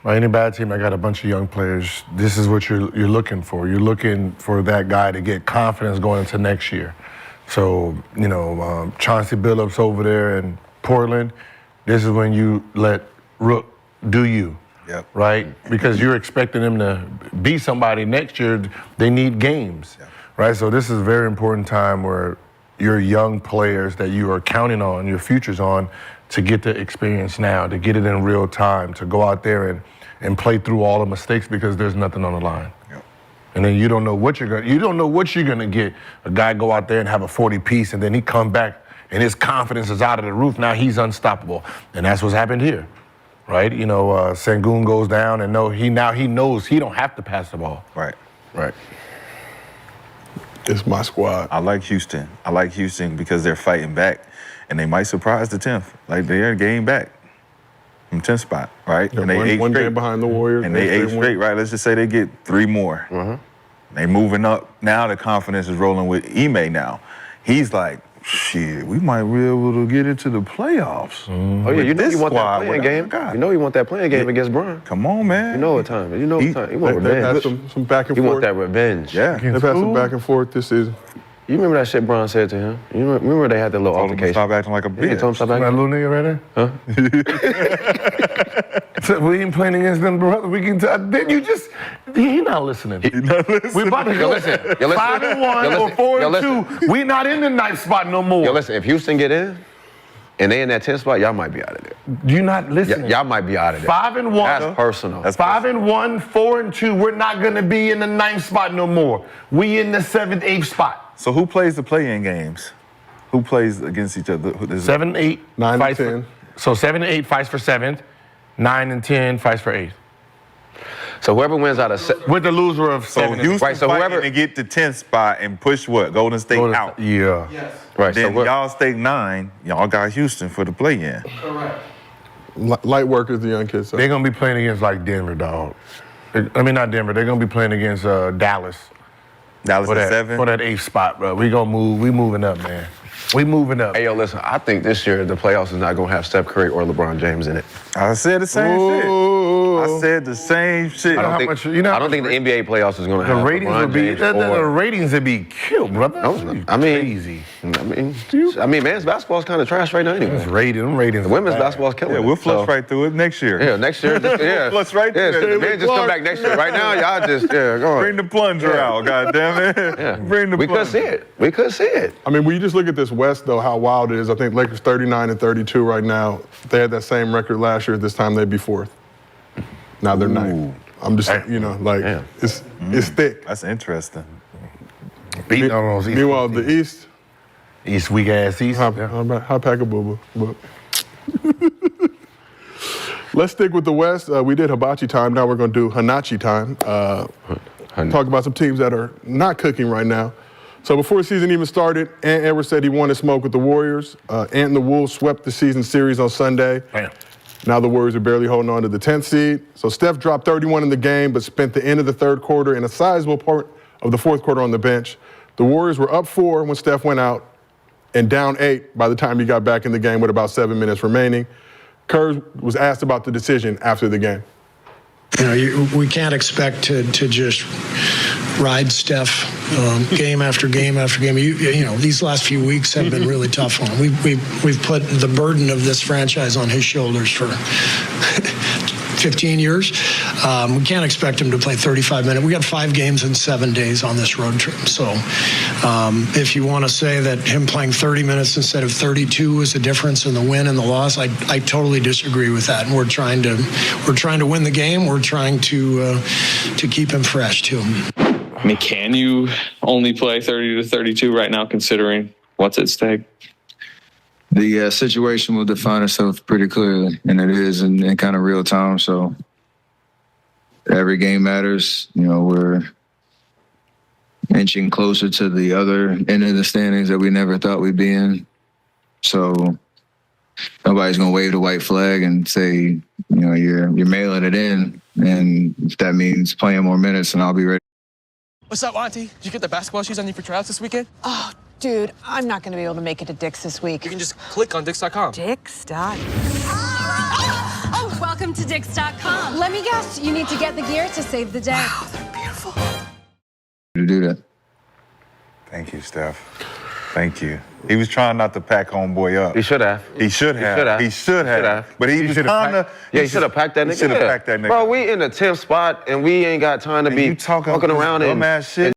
Any bad team, I got a bunch of young players. This is what you're looking for. You're looking for that guy to get confidence going into next year. So, Chauncey Billups over there in Portland, this is when you let Rook do you. Yep. Right? Because you're expecting them to be somebody next year. They need games. Yep. Right? So this is a very important time where your young players that you are counting on, your futures on, to get the experience now, to get it in real time, to go out there and play through all the mistakes because there's nothing on the line. Yep. And then you don't know what you're gonna get. A guy go out there and have a 40-piece, and then he come back and his confidence is out of the roof. Now he's unstoppable, and that's what's happened here. Right, Sengun goes down, and he knows he don't have to pass the ball. Right. It's my squad. I like Houston. Because they're fighting back, and they might surprise the 10th. Like they're game back from 10th spot, right? They're and they one straight game behind the Warriors. and they 8 straight, right? Let's just say they get 3 more. They moving up now. The confidence is rolling with Ime now. He's like, shit, we might be able to get into the playoffs. Oh yeah, you know you want that playing game. You know you want that playing game against Bron. Come on, man. You know what time. You know what time. You want They've revenge. had some back and You forth. want that revenge. Yeah. They've had some back and forth this season. You remember that shit Bron said to him? You remember they had that little Told him to altercation? stop acting like a Yeah, he bitch. told him stop That acting. little nigga right there? Huh? So we ain't playing against them, brother. We can tell. Then he not listening. We about to go listen. Yo, listen. 5-1 or 4-2. We not in the 9th spot no more. Yo, listen, if Houston get in, and they in that 10th spot, y'all might be out of there. You not listening. Y'all might be out of there. 5-1. That's personal. 5-1, 4-2. We're not gonna be in the 9th spot no more. We in the 7th, 8th spot. So who plays the play-in games? Who plays against each other? 7, 8, 9 and fights 10. So 7 and 8 fights for 7th. 9 and 10 fights for 8th. So whoever wins out of With the loser of So 7 and 8. Houston Right, so fighting whoever- to get to 10th spot and push what? Golden State out. Yeah. right, Then so y'all stay 9. Y'all got Houston for the play-in. Light workers, the young kids. So. They're gonna be playing against like Denver, dog. I mean, not Denver. They're gonna be playing against Dallas Dallas for at that 7. 8th spot, bro. We gonna move. We moving up, man. We moving up. Hey, yo, listen, I think this year the playoffs is not going to have Steph Curry or LeBron James in it. I said the same shit. I said the same shit. I don't think, I don't think the NBA playoffs is going to the have ratings LeBron would be James the or... ratings would be killed, brother. No, I mean, crazy. I mean, men's basketball is kind of trash right now anyway. It's ratings. The women's basketball is killing Yeah, it. we'll flush So- right through it next year. Yeah, next year. Yeah. Flush right through Yeah, it. so the men just come back next year. Right now, y'all just, go on. Bring the plunger out, goddammit. Yeah. Bring the We plunger. could see it. We could see it. I mean, when you just look at this West, though, how wild it is. I think Lakers 39 and 32 right now. If they had that same record last year, this time they'd be 4th. Now they're 9th. I'm just, it's thick. That's interesting. Beating on those East. Meanwhile, the East, weak ass East. high pack of boo-boo. But let's stick with the West. We did hibachi time. Now we're going to do hanachi time. Talk about some teams that are not cooking right now. So before the season even started, Ant Edwards said he wanted smoke with the Warriors. Ant and the Wolves swept the season series on Sunday. Damn. Now the Warriors are barely holding on to the 10th seed. So Steph dropped 31 in the game, but spent the end of the 3rd quarter and a sizable part of the 4th quarter on the bench. The Warriors were up 4 when Steph went out and down 8 by the time he got back in the game with about 7 minutes remaining. Kerr was asked about the decision after the game. We can't expect to just ride Steph game after game after game. These last few weeks have been really tough on him. We've put the burden of this franchise on his shoulders for 15 years. We can't expect him to play 35 minutes. We got 5 games in 7 days on this road trip. So if you want to say that him playing 30 minutes instead of 32 is the difference in the win and the loss, I totally disagree with that. And we're trying to win the game. We're trying to keep him fresh too. I mean, can you only play 30 to 32 right now, considering what's at stake? The situation will define itself pretty clearly, and it is in kind of real time. So every game matters. We're inching closer to the other end of the standings that we never thought we'd be in. So nobody's going to wave the white flag and say, you're mailing it in. And if that means playing more minutes, then I'll be ready. What's up, Auntie? Did you get the basketball shoes I need for tryouts this weekend? Oh, dude, I'm not going to be able to make it to Dick's this week. You can just click on Dix.com. Dick's.com. Oh, welcome Welcome to Dix.com. Let me guess, you need to get the gear to save the day. Wow, they're beautiful. To do that. Thank you, Steph. Thank you. He was trying not to pack homeboy up. He should have. He should have. He should have. But he was trying to. Yeah, he should have packed that nigga. He should have packed that nigga. Bro, we in the 10th spot and we ain't got time to be talking walking around and dumbass shit.